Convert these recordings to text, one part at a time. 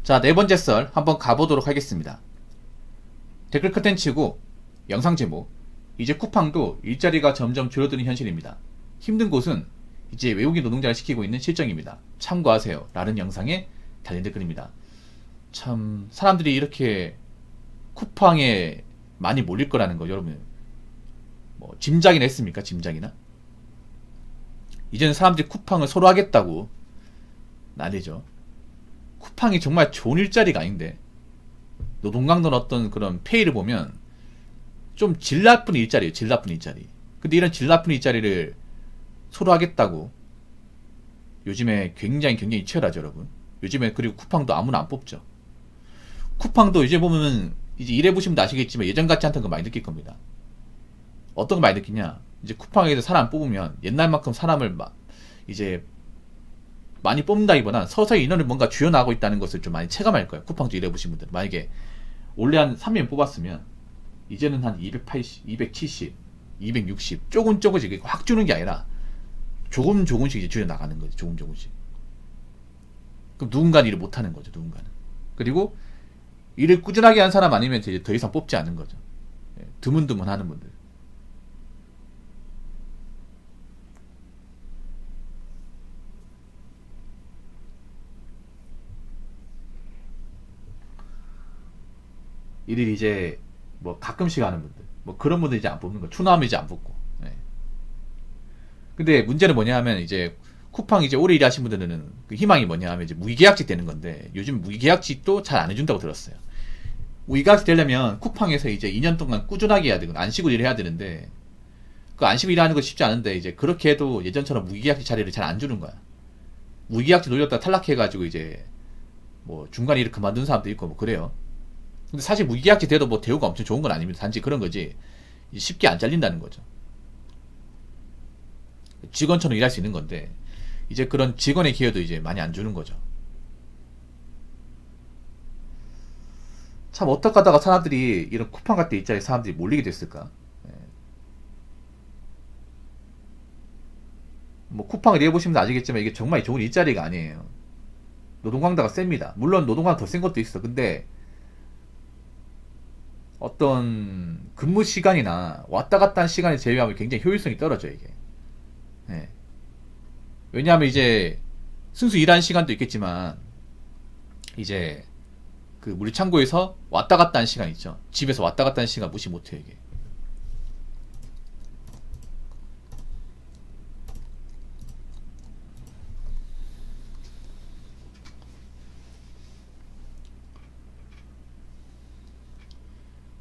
자, 네 번째 썰 한번 가보도록 하겠습니다. 댓글 컨텐츠고 영상 제목, 이제 쿠팡도 일자리가 점점 줄어드는 현실입니다. 힘든 곳은 이제 외국인 노동자를 시키고 있는 실정입니다. 참고하세요. 라는 영상에 달린 댓글입니다. 참 사람들이 이렇게 쿠팡에 많이 몰릴 거라는 거 여러분 뭐 짐작이나 했습니까? 짐작이나? 이제는 사람들이 쿠팡을 서로 하겠다고 난리죠. 쿠팡이 정말 좋은 일자리가 아닌데 노동강도는 어떤 그런 페이를 보면 좀 질 나쁜 일자리예요. 질 나쁜 일자리. 근데 이런 질 나쁜 일자리를 서로 하겠다고 요즘에 굉장히 치열하죠, 여러분. 요즘에 그리고 쿠팡도 아무나 안 뽑죠. 쿠팡도 이제 보면 이제 일해보시면 아시겠지만 예전 같지 않다는 거 많이 느낄 겁니다. 어떤 거 많이 느끼냐? 이제 쿠팡에서 사람 뽑으면 옛날만큼 사람을 이제 많이 뽑는다기보다 서서히 인원을 뭔가 줄여나가고 있다는 것을 좀 많이 체감할 거예요. 쿠팡도 일해보신 분들. 만약에 원래 한 3명 뽑았으면 이제는 한 280, 270, 260 조금씩 확 주는 게 아니라 조금씩 이제 줄여나가는 거지. 조금씩. 그럼 누군가는 일을 못하는 거죠. 누군가는. 그리고 일을 꾸준하게 한 사람 아니면 이제 더 이상 뽑지 않는 거죠. 드문드문 하는 분들. 일을 이제 뭐 가끔씩 하는 분들. 뭐 그런 분들 이제 안 뽑는 거. 추노하면 이제 안 뽑고. 예. 근데 문제는 뭐냐 하면 이제 쿠팡 이제 오래 일하신 분들은 그 희망이 뭐냐 하면 이제 무기계약직 되는 건데 요즘 무기계약직도 잘 안 해준다고 들었어요. 무기계약직 되려면 쿠팡에서 이제 2년 동안 꾸준하게 해야 되고 안 쉬고 일을 해야 되는데 그 안 쉬고 일하는 거 쉽지 않은데 이제 그렇게 해도 예전처럼 무기계약직 자리를 잘 안 주는 거야. 무기계약직 놀렸다가 탈락해가지고 이제 뭐 중간에 일을 그만둔 사람도 있고 뭐 그래요. 근데 사실 무기계약직 돼도 뭐 대우가 엄청 좋은 건 아닙니다. 단지 그런 거지 쉽게 안 잘린다는 거죠. 직원처럼 일할 수 있는 건데 이제 그런 직원의 기회도 이제 많이 안 주는 거죠. 참 어떡하다가 사람들이 이런 쿠팡 같은 일자리에 사람들이 몰리게 됐을까? 예. 뭐 쿠팡을 해보시면 아시겠지만 이게 정말 좋은 일자리가 아니에요. 노동강도가 셉니다. 물론 노동강 더 센 것도 있어. 근데 어떤 근무 시간이나 왔다 갔다 한 시간을 제외하면 굉장히 효율성이 떨어져요, 이게. 예. 왜냐하면 이제 순수 일하는 시간도 있겠지만 이제 그 우리 창고에서 왔다 갔다 하는 시간 있죠. 집에서 왔다 갔다 하는 시간 무시 못해요, 이게.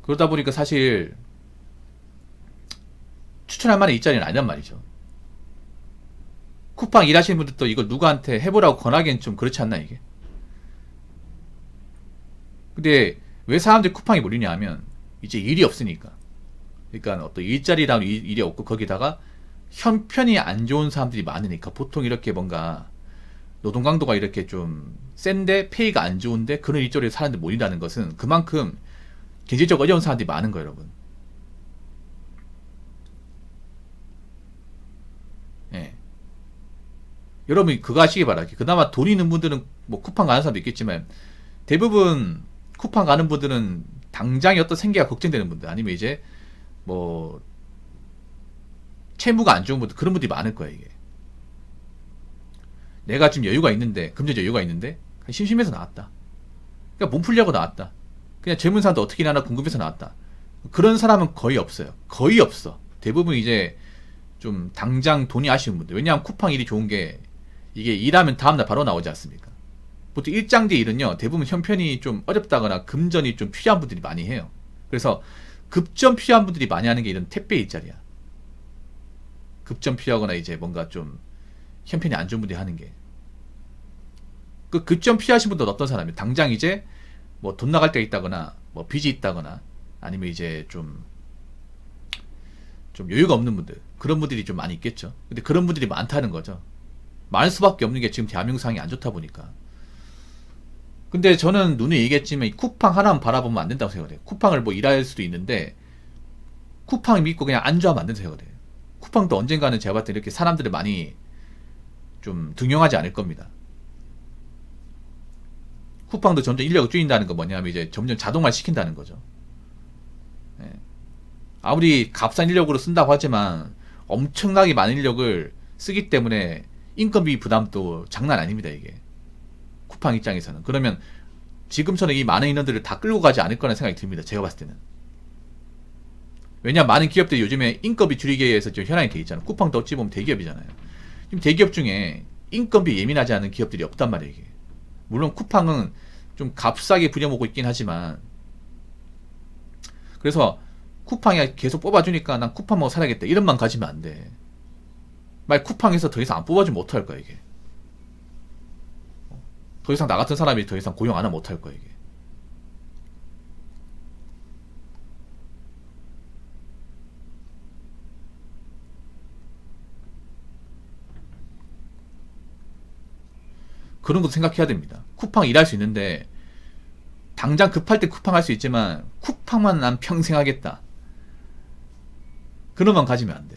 그러다 보니까 사실 추천할 만한 일자리는 아니란 말이죠. 쿠팡 일하시는 분들도 이걸 누구한테 해보라고 권하기엔 좀 그렇지 않나, 이게. 근데 왜 사람들이 쿠팡에 몰리냐 하면 이제 일이 없으니까. 그러니까 어떤 일자리라는 일이 없고 거기다가 형편이 안 좋은 사람들이 많으니까 보통 이렇게 뭔가 노동 강도가 이렇게 좀 센데 페이가 안 좋은데 그런 일자리에 사람들이 몰린다는 것은 그만큼 경제적 어려운 사람들이 많은 거예요, 여러분. 예. 여러분이 그거 하시기 바라기. 그나마 돈 있는 분들은 뭐 쿠팡 가는 사람도 있겠지만 대부분 쿠팡 가는 분들은 당장에 어떤 생계가 걱정되는 분들 아니면 이제 뭐 채무가 안 좋은 분들 그런 분들이 많을 거예요, 이게. 내가 지금 여유가 있는데 금전 여유가 있는데 심심해서 나왔다. 그러니까 몸 풀려고 나왔다. 그냥 젊은 사람도 어떻게 일하나 궁금해서 나왔다. 그런 사람은 거의 없어요. 거의 없어. 대부분 이제 좀 당장 돈이 아쉬운 분들. 왜냐하면 쿠팡 일이 좋은 게 이게 일하면 다음날 바로 나오지 않습니까? 보통 일장제 일은요, 대부분 형편이 좀 어렵다거나 금전이 좀 필요한 분들이 많이 해요. 그래서 급전 필요한 분들이 많이 하는 게 이런 택배 일자리야. 급전 필요하거나 이제 뭔가 좀 형편이 안 좋은 분들이 하는 게. 그 급전 필요하신 분들은 어떤 사람이에요? 당장 이제 뭐 돈 나갈 때 있다거나 뭐 빚이 있다거나 아니면 이제 좀 여유가 없는 분들 그런 분들이 좀 많이 있겠죠. 근데 그런 분들이 많다는 거죠. 많을 수밖에 없는 게 지금 대한민국 상황이 안 좋다 보니까. 근데 저는 눈에 얘기했지만 이 쿠팡 하나만 바라보면 안 된다고 생각해요. 쿠팡을 뭐 일할 수도 있는데 쿠팡 믿고 그냥 안주하면 안 된다고 생각해요. 쿠팡도 언젠가는 제가 봤을 때 이렇게 사람들을 많이 좀 등용하지 않을 겁니다. 쿠팡도 점점 인력을 줄인다는 거 뭐냐면 이제 점점 자동화 시킨다는 거죠. 예. 아무리 값싼 인력으로 쓴다고 하지만 엄청나게 많은 인력을 쓰기 때문에 인건비 부담도 장난 아닙니다, 이게. 쿠팡 입장에서는. 그러면 지금처럼 이 많은 인원들을 다 끌고 가지 않을 거라는 생각이 듭니다, 제가 봤을 때는. 왜냐, 많은 기업들이 요즘에 인건비 줄이기 위해서 좀 현황이 돼 있잖아요. 쿠팡도 어찌 보면 대기업이잖아요. 지금 대기업 중에 인건비 예민하지 않은 기업들이 없단 말이에요, 이게. 물론 쿠팡은 좀 값싸게 부려먹고 있긴 하지만, 그래서 쿠팡이 계속 뽑아주니까 난 쿠팡 먹어 살아야겠다 이런 만 가지면 안 돼. 만약 쿠팡에서 더 이상 안 뽑아주면 어떡할 거야, 이게. 더 이상 나 같은 사람이 더 이상 고용 안 하면 어떡할 거야, 이게. 그런 것도 생각해야 됩니다. 쿠팡 일할 수 있는데 당장 급할 때 쿠팡 할 수 있지만 쿠팡만 난 평생 하겠다. 그런 마음 가지면 안 돼.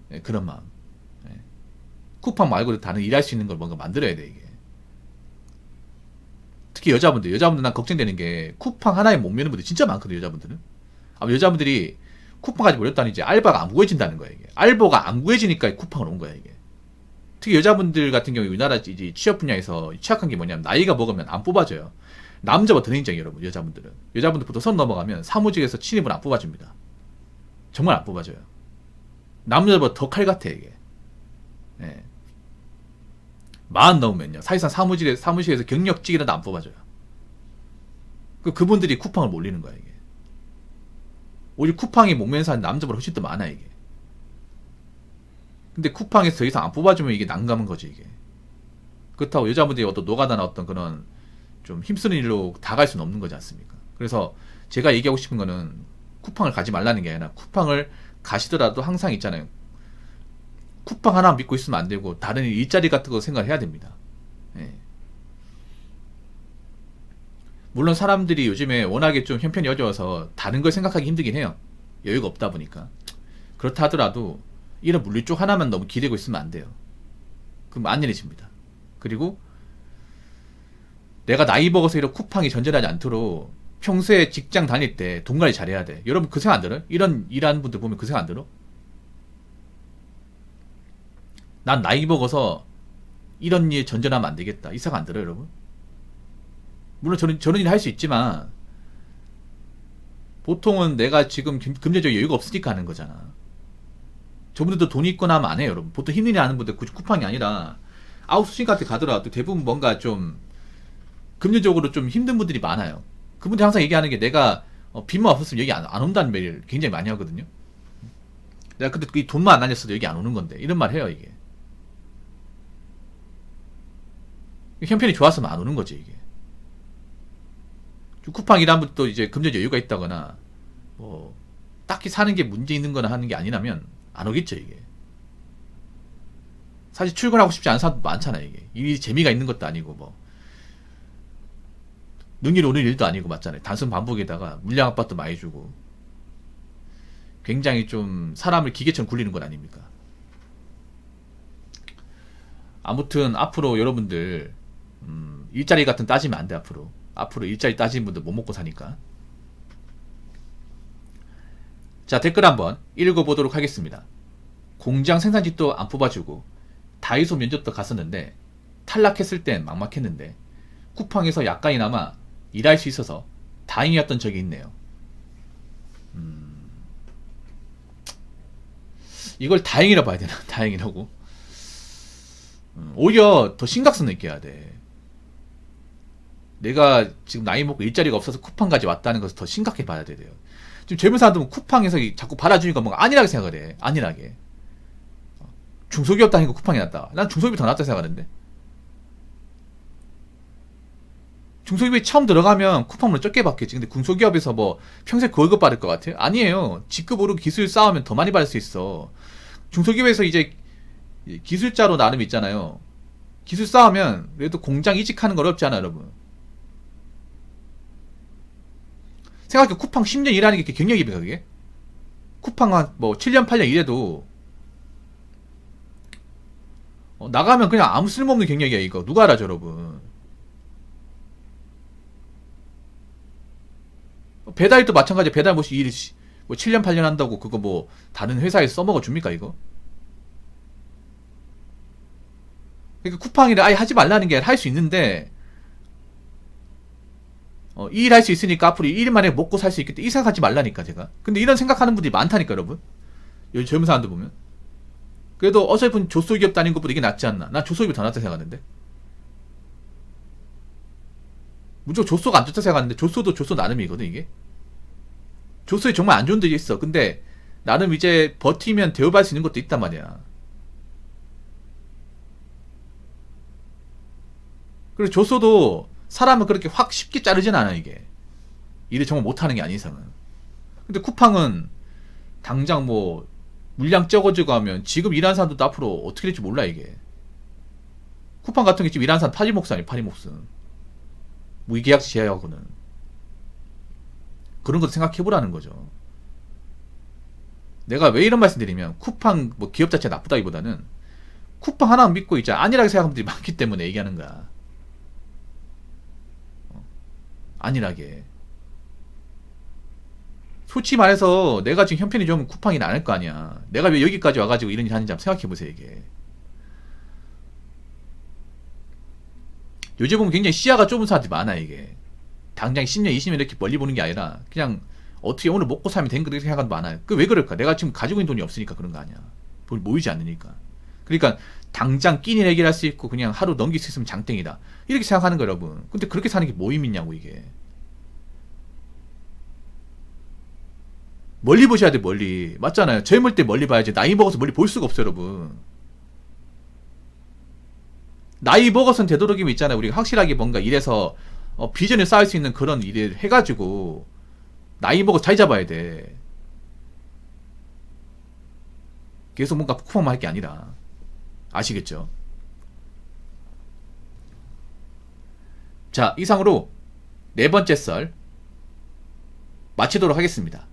네, 그런 마음. 네. 쿠팡 말고도 다른 일할 수 있는 걸 뭔가 만들어야 돼, 이게. 특히 여자분들 난 걱정되는 게 쿠팡 하나에 못 미는 분들 진짜 많거든요, 여자분들은. 아마 여자분들이 쿠팡까지 몰렸다니 이제 알바가 안 구해진다는 거야, 이게. 알바가 안 구해지니까 쿠팡을 온 거야, 이게. 특히 여자분들 같은 경우에 우리나라 이제 취업 분야에서 취약한 게 뭐냐면 나이가 먹으면 안 뽑아줘요. 남자보다 더 인정해요, 여러분. 여자분들 보통 선 넘어가면 사무직에서 신입을 안 뽑아줍니다. 정말 안 뽑아줘요. 남자보다 더 칼 같아, 이게. 예. 40 넘으면요, 사실상 사무실에서 경력직이라도 안 뽑아줘요. 그분들이 쿠팡을 몰리는 거야, 이게. 오히려 쿠팡이 목면서 하는 남자보다 훨씬 더 많아, 이게. 근데 쿠팡에서 더 이상 안 뽑아주면 이게 난감한 거지, 이게. 그렇다고 여자분들이 어떤 노가다나 어떤 그런 좀 힘쓰는 일로 다 갈 수는 없는 거지 않습니까? 그래서 제가 얘기하고 싶은 거는 쿠팡을 가지 말라는 게 아니라 쿠팡을 가시더라도 항상 있잖아요. 쿠팡 하나 믿고 있으면 안 되고 다른 일자리 같은 거 생각을 해야 됩니다. 예. 물론 사람들이 요즘에 워낙에 좀 형편이 어려워서 다른 걸 생각하기 힘들긴 해요. 여유가 없다 보니까. 그렇다 하더라도 이런 물리 쪽 하나만 너무 기대고 있으면 안 돼요. 그럼 안 일해집니다. 그리고 내가 나이 먹어서 이런 쿠팡이 전전하지 않도록 평소에 직장 다닐 때 돈 관리 잘해야 돼. 여러분 그 생각 안 들어요? 이런 일하는 분들 보면 그 생각 안 들어? 난 나이 먹어서 이런 일 전전하면 안 되겠다. 이 생각 안 들어요, 여러분? 물론 저런 일 할 수 있지만 보통은 내가 지금 금전적 여유가 없으니까 하는 거잖아. 저분들도 돈이 있거나 하면 안 해요, 여러분. 보통 힘든 일 하는 분들 굳이 쿠팡이 아니라 아웃소싱 같은 데 가더라도 대부분 뭔가 좀 금전적으로 좀 힘든 분들이 많아요. 그분들이 항상 얘기하는 게 내가 빚만 없었으면 여기 안 온다는 말을 굉장히 많이 하거든요. 내가 근데 이 돈만 안 날렸어도 여기 안 오는 건데 이런 말 해요, 이게. 형편이 좋았으면 안 오는 거지, 이게. 쿠팡 일하는 분도 이제 금전 여유가 있다거나 뭐 딱히 사는 게 문제 있는 거나 하는 게 아니라면 안 오겠죠, 이게. 사실 출근하고 싶지 않은 사람도 많잖아요, 이게. 일이 재미가 있는 것도 아니고 뭐 능률 오는 일도 아니고 맞잖아요. 단순 반복에다가 물량 압박도 많이 주고 굉장히 좀 사람을 기계처럼 굴리는 건 아닙니까? 아무튼 앞으로 여러분들 일자리 같은 따지면 안 돼. 앞으로 일자리 따지는 분들 못 먹고 사니까. 자, 댓글 한번 읽어보도록 하겠습니다. 공장 생산직도 안 뽑아주고 다이소 면접도 갔었는데 탈락했을 땐 막막했는데 쿠팡에서 약간이나마 일할 수 있어서 다행이었던 적이 있네요. 이걸 다행이라 봐야 되나? 다행이라고. 오히려 더 심각성 있게 해야 돼. 내가 지금 나이 먹고 일자리가 없어서 쿠팡까지 왔다는 것을 더 심각해 봐야 돼요. 지금 젊은 사람들은 쿠팡에서 자꾸 받아주니까 뭔가 안일하게 생각을 해. 안일하게. 중소기업 다니고 쿠팡이 낫다. 난 중소기업이 더 낫다 생각하는데. 중소기업에 처음 들어가면 쿠팡을 적게 받겠지. 근데 중소기업에서 뭐 평생 그 월급 받을 것 같아요? 아니에요. 직급 오르고 기술 쌓으면 더 많이 받을 수 있어. 중소기업에서 이제 기술자로 나름 있잖아요. 기술 쌓으면 그래도 공장 이직하는 거 어렵지 않아, 여러분. 생각해, 쿠팡 10년 일하는 게 경력입니까, 그게? 쿠팡 한 뭐 7년, 8년 일해도 나가면 그냥 아무 쓸모없는 경력이야, 이거. 누가 알아죠, 여러분? 배달도 마찬가지. 배달 뭐 7년 8년 한다고 그거 뭐 다른 회사에서 써먹어 줍니까 이거? 그러니까 쿠팡이를 아예 하지 말라는 게 할 수 있는데 이 일 할 수 있으니까 앞으로 이 일 만에 먹고 살 수 있겠다 이 생각하지 말라니까 제가. 근데 이런 생각하는 분들이 많다니까 여러분. 요즘 젊은 사람들 보면. 그래도 어설픈 조소기업 다닌 것보다 이게 낫지 않나. 난 조소기업이 더 낫다 생각하는데. 무조건 조소가 안 좋다 생각하는데 조소도 조소 나름이거든 이게. 조소에 정말 안 좋은 데이 있어. 근데 나름 이제 버티면 대우받을 수 있는 것도 있단 말이야. 그리고 조소도 사람을 그렇게 확 쉽게 자르진 않아 이게. 일을 정말 못하는 게 아닌 이상은. 근데 쿠팡은 당장 뭐 물량 적어지고 하면 지금 일하는 사람들도 앞으로 어떻게 될지 몰라 이게. 쿠팡 같은 게 지금 일하는 사람 파리목수 아니야 파리목수. 무기계약직 제외하고는. 그런 것도 생각해보라는 거죠. 내가 왜 이런 말씀 드리면 쿠팡 뭐 기업 자체가 나쁘다기보다는 쿠팡 하나 믿고 있자 안일하게 생각하는 분들이 많기 때문에 얘기하는 거야. 안일하게. 솔직히 말해서 내가 지금 형편이 좋으면 쿠팡이 나을 거 아니야. 내가 왜 여기까지 와가지고 이런 일 하는지 한번 생각해보세요 이게. 요즘 보면 굉장히 시야가 좁은 사람들이 많아 이게. 당장 10년 20년 이렇게 멀리 보는 게 아니라 그냥 어떻게 오늘 먹고 살면 된 그렇게 생각하는 많아요. 그 왜 그럴까? 내가 지금 가지고 있는 돈이 없으니까 그런 거 아니야. 돈이 모이지 않으니까. 그러니까 당장 끼니 해결할 수 있고 그냥 하루 넘길 수 있으면 장땡이다 이렇게 생각하는 거 여러분. 근데 그렇게 사는 게 뭐 의미 있냐고 이게. 멀리 보셔야 돼 멀리. 맞잖아요. 젊을 때 멀리 봐야지. 나이 먹어서 멀리 볼 수가 없어요 여러분. 나이 먹어서는 되도록이면 있잖아요. 우리가 확실하게 뭔가 일해서 비전을 쌓을 수 있는 그런 일을 해가지고 나이 먹어 자리 잡아야 돼. 계속 뭔가 쿠팡만 할 게 아니라. 아시겠죠? 자, 이상으로 네 번째 썰 마치도록 하겠습니다.